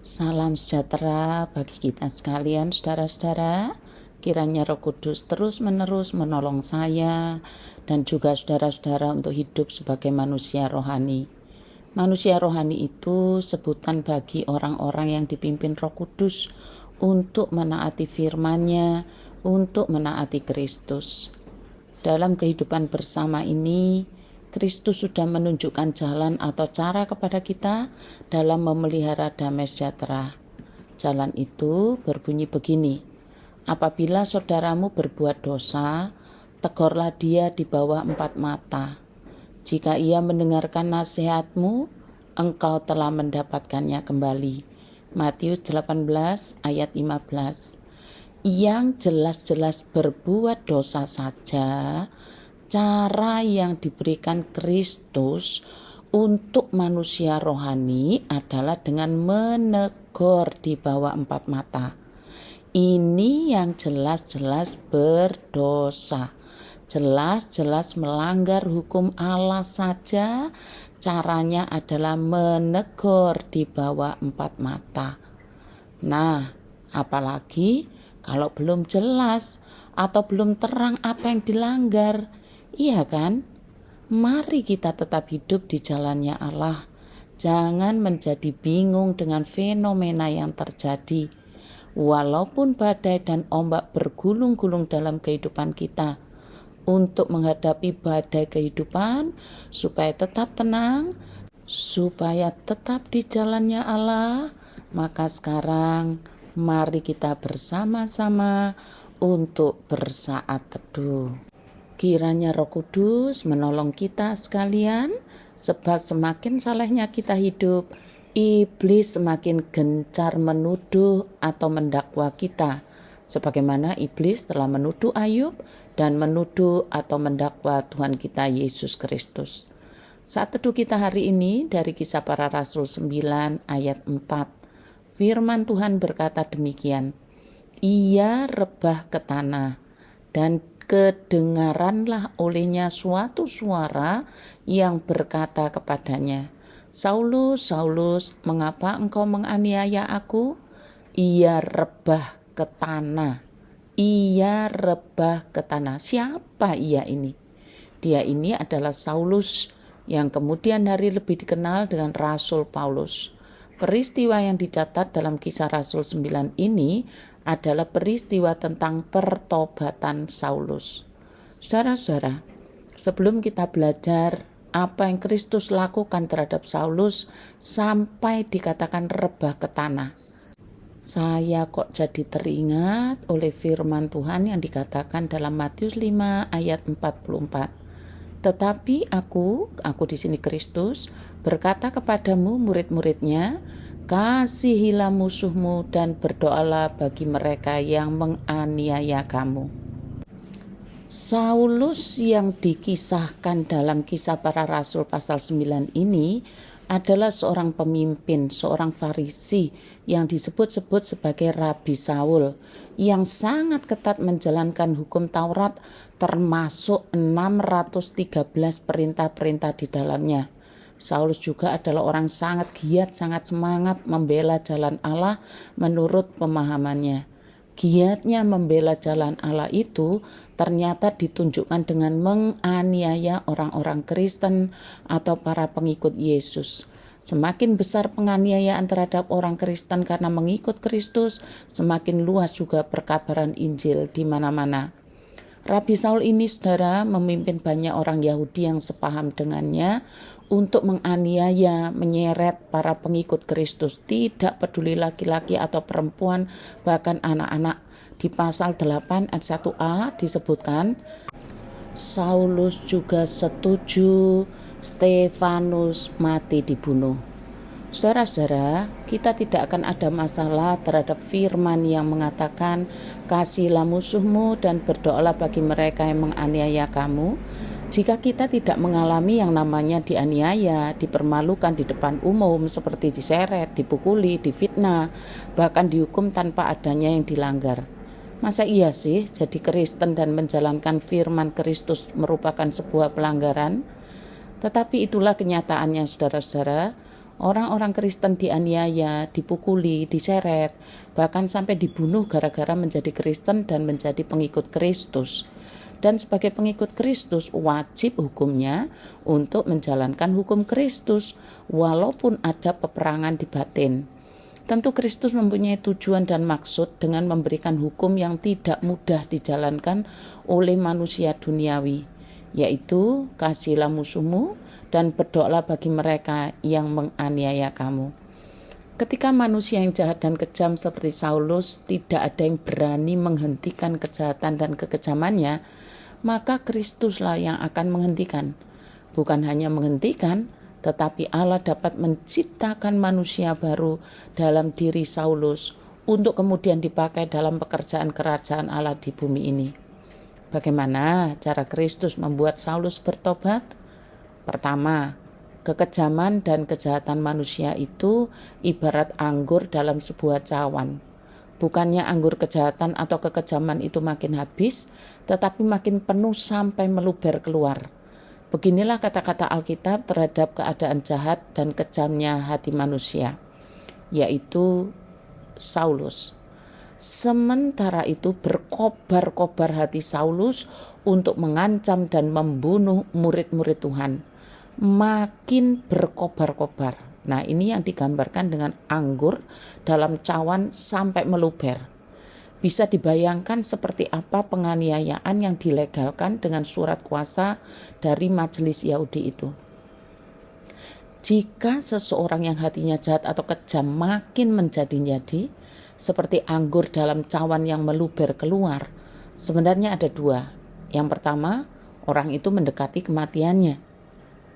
Salam sejahtera bagi kita sekalian, saudara-saudara. Kiranya Roh Kudus terus-menerus menolong saya dan juga saudara-saudara untuk hidup sebagai manusia rohani. Manusia rohani itu sebutan bagi orang-orang yang dipimpin Roh Kudus untuk menaati firman-Nya, untuk menaati Kristus. Dalam kehidupan bersama ini, Kristus sudah menunjukkan jalan atau cara kepada kita dalam memelihara damai sejahtera. Jalan itu berbunyi begini: apabila saudaramu berbuat dosa, tegurlah dia di bawah 4 mata. Jika ia mendengarkan nasihatmu, engkau telah mendapatkannya kembali. Matius 18 ayat 15. Yang jelas-jelas berbuat dosa saja, cara yang diberikan Kristus untuk manusia rohani adalah dengan menegur di bawah 4 mata. Ini yang jelas-jelas berdosa, jelas-jelas melanggar hukum Allah saja, caranya adalah menegur di bawah 4 mata. Nah, apalagi kalau belum jelas atau belum terang apa yang dilanggar. Iya kan? Mari kita tetap hidup di jalannya Allah. Jangan menjadi bingung dengan fenomena yang terjadi. Walaupun badai dan ombak bergulung-gulung dalam kehidupan kita, untuk menghadapi badai kehidupan, supaya tetap tenang, supaya tetap di jalannya Allah, maka sekarang mari kita bersama-sama untuk bersaat teduh. Kiranya Roh Kudus menolong kita sekalian, sebab semakin salehnya kita hidup, iblis semakin gencar menuduh atau mendakwa kita, sebagaimana iblis telah menuduh Ayub dan menuduh atau mendakwa Tuhan kita Yesus Kristus. Saat teduh kita hari ini dari Kisah Para Rasul 9 ayat 4, firman Tuhan berkata demikian: ia rebah ke tanah, dan kedengaranlah olehnya suatu suara yang berkata kepadanya, Saulus, Saulus, mengapa engkau menganiaya aku? Ia rebah ke tanah. Ia rebah ke tanah. Siapa ia ini? Dia ini adalah Saulus, yang kemudian hari lebih dikenal dengan Rasul Paulus. Peristiwa yang dicatat dalam Kisah Rasul 9 ini adalah peristiwa tentang pertobatan Saulus. Saudara-saudara, sebelum kita belajar apa yang Kristus lakukan terhadap Saulus sampai dikatakan rebah ke tanah, saya kok jadi teringat oleh firman Tuhan yang dikatakan dalam Matius 5 ayat 44. Tetapi aku di sini Kristus, berkata kepadamu murid-muridnya, kasihilah musuhmu dan berdoalah bagi mereka yang menganiaya kamu. Saulus yang dikisahkan dalam Kisah Para Rasul pasal 9 ini adalah seorang pemimpin, seorang Farisi yang disebut-sebut sebagai Rabi Saul, yang sangat ketat menjalankan hukum Taurat, termasuk 613 perintah-perintah di dalamnya. Saulus juga adalah orang sangat giat, sangat semangat membela jalan Allah menurut pemahamannya. Giatnya membela jalan Allah itu ternyata ditunjukkan dengan menganiaya orang-orang Kristen atau para pengikut Yesus. Semakin besar penganiayaan terhadap orang Kristen karena mengikut Kristus, semakin luas juga perkabaran Injil di mana-mana. Rabi Saul ini, saudara, memimpin banyak orang Yahudi yang sepaham dengannya untuk menganiaya, menyeret para pengikut Kristus, tidak peduli laki-laki atau perempuan, bahkan anak-anak. Di pasal 8 ayat 1a disebutkan, Saulus juga setuju Stefanus mati dibunuh. Saudara-saudara, kita tidak akan ada masalah terhadap firman yang mengatakan kasihilah musuhmu dan berdoalah bagi mereka yang menganiaya kamu, jika kita tidak mengalami yang namanya dianiaya, dipermalukan di depan umum seperti diseret, dipukuli, difitnah, bahkan dihukum tanpa adanya yang dilanggar. Masa iya sih jadi Kristen dan menjalankan firman Kristus merupakan sebuah pelanggaran? Tetapi itulah kenyataannya, saudara-saudara. Orang-orang Kristen dianiaya, dipukuli, diseret, bahkan sampai dibunuh gara-gara menjadi Kristen dan menjadi pengikut Kristus. Dan sebagai pengikut Kristus wajib hukumnya untuk menjalankan hukum Kristus walaupun ada peperangan di batin. Tentu Kristus mempunyai tujuan dan maksud dengan memberikan hukum yang tidak mudah dijalankan oleh manusia duniawi, yaitu kasihilah musuhmu dan berdoalah bagi mereka yang menganiaya kamu. Ketika manusia yang jahat dan kejam seperti Saulus tidak ada yang berani menghentikan kejahatan dan kekejamannya, maka Kristuslah yang akan menghentikan. Bukan hanya menghentikan, tetapi Allah dapat menciptakan manusia baru dalam diri Saulus untuk kemudian dipakai dalam pekerjaan kerajaan Allah di bumi ini. Bagaimana cara Kristus membuat Saulus bertobat? Pertama, kekejaman dan kejahatan manusia itu ibarat anggur dalam sebuah cawan. Bukannya anggur kejahatan atau kekejaman itu makin habis, tetapi makin penuh sampai meluber keluar. Beginilah kata-kata Alkitab terhadap keadaan jahat dan kejamnya hati manusia, yaitu Saulus. Sementara itu berkobar-kobar hati Saulus untuk mengancam dan membunuh murid-murid Tuhan. Makin berkobar-kobar. Nah, ini yang digambarkan dengan anggur dalam cawan sampai meluber. Bisa dibayangkan seperti apa penganiayaan yang dilegalkan dengan surat kuasa dari majelis Yahudi itu. Jika seseorang yang hatinya jahat atau kejam makin menjadi-jadi, seperti anggur dalam cawan yang meluber keluar, sebenarnya ada dua. Yang pertama, orang itu mendekati kematiannya.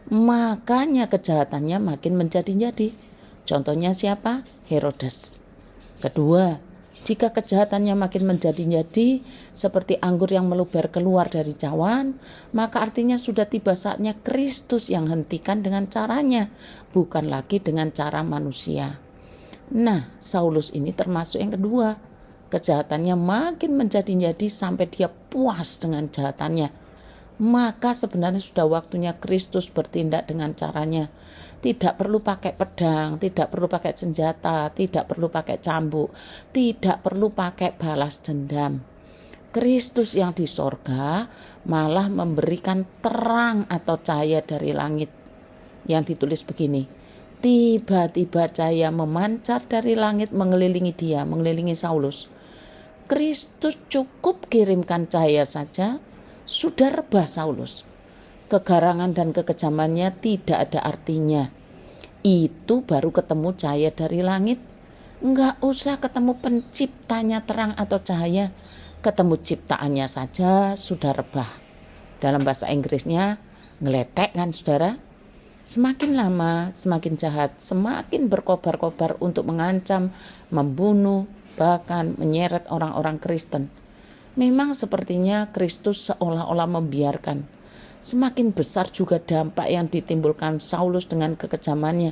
Makanya kejahatannya makin menjadi-jadi. Contohnya siapa? Herodes. Kedua, jika kejahatannya makin menjadi-jadi seperti anggur yang meluber keluar dari cawan, maka artinya sudah tiba saatnya Kristus yang hentikan dengan caranya, bukan lagi dengan cara manusia. Nah, Saulus ini termasuk yang kedua. Kejahatannya makin menjadi-jadi sampai dia puas dengan jahatannya. Maka sebenarnya sudah waktunya Kristus bertindak dengan caranya. Tidak perlu pakai pedang, tidak perlu pakai senjata, tidak perlu pakai cambuk, tidak perlu pakai balas dendam. Kristus yang di sorga malah memberikan terang atau cahaya dari langit. Yang ditulis begini, tiba-tiba cahaya memancar dari langit mengelilingi dia, mengelilingi Saulus. Kristus cukup kirimkan cahaya saja, sudah rebah Saulus. Kegarangan dan kekejamannya tidak ada artinya. Itu baru ketemu cahaya dari langit. Enggak usah ketemu penciptanya terang atau cahaya. Ketemu ciptaannya saja sudah rebah. Dalam bahasa Inggrisnya ngeletek kan saudara. Semakin lama semakin jahat, semakin berkobar-kobar untuk mengancam, membunuh, bahkan menyeret orang-orang Kristen. Memang sepertinya Kristus seolah-olah membiarkan. Semakin besar juga dampak yang ditimbulkan Saulus dengan kekejamannya.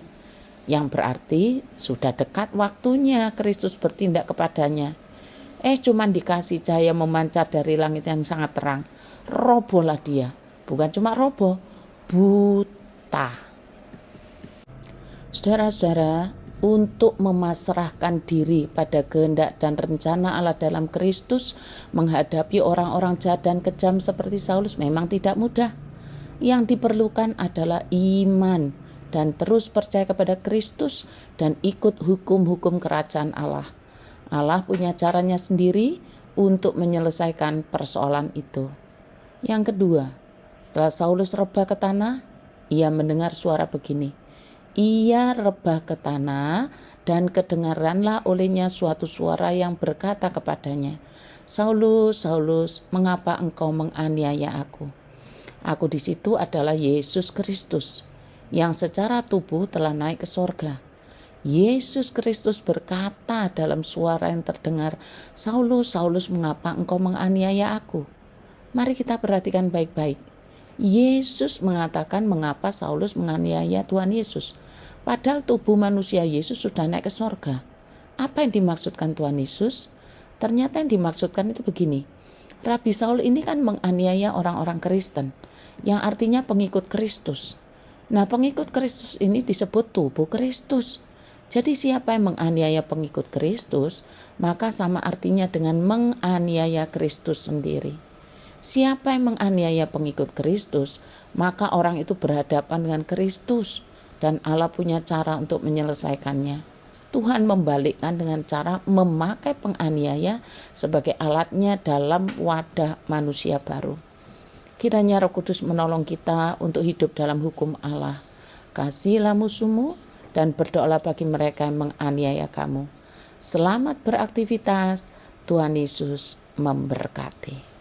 Yang berarti sudah dekat waktunya Kristus bertindak kepadanya. Cuman dikasih cahaya memancar dari langit yang sangat terang. Robohlah dia. Bukan cuma roboh, buta. Saudara-saudara, untuk memasrahkan diri pada kehendak dan rencana Allah dalam Kristus menghadapi orang-orang jahat dan kejam seperti Saulus memang tidak mudah. Yang diperlukan adalah iman dan terus percaya kepada Kristus dan ikut hukum-hukum kerajaan Allah. Allah punya caranya sendiri untuk menyelesaikan persoalan itu. Yang kedua, setelah Saulus rebah ke tanah, ia mendengar suara begini. Ia rebah ke tanah dan kedengaranlah olehnya suatu suara yang berkata kepadanya, Saulus, Saulus, mengapa engkau menganiaya aku? Aku di situ adalah Yesus Kristus yang secara tubuh telah naik ke sorga. Yesus Kristus berkata dalam suara yang terdengar, Saulus, Saulus, mengapa engkau menganiaya aku? Mari kita perhatikan baik-baik. Yesus mengatakan mengapa Saulus menganiaya Tuhan Yesus. Padahal tubuh manusia Yesus sudah naik ke sorga. Apa yang dimaksudkan Tuhan Yesus? Ternyata yang dimaksudkan itu begini. Rabi Saul ini kan menganiaya orang-orang Kristen, yang artinya pengikut Kristus. Nah, pengikut Kristus ini disebut tubuh Kristus. Jadi siapa yang menganiaya pengikut Kristus, maka sama artinya dengan menganiaya Kristus sendiri. Siapa yang menganiaya pengikut Kristus, maka orang itu berhadapan dengan Kristus dan Allah punya cara untuk menyelesaikannya. Tuhan membalikkan dengan cara memakai penganiaya sebagai alatnya dalam wadah manusia baru. Kiranya Roh Kudus menolong kita untuk hidup dalam hukum Allah. Kasihilah musuhmu dan berdoalah bagi mereka yang menganiaya kamu. Selamat beraktivitas, Tuhan Yesus memberkati.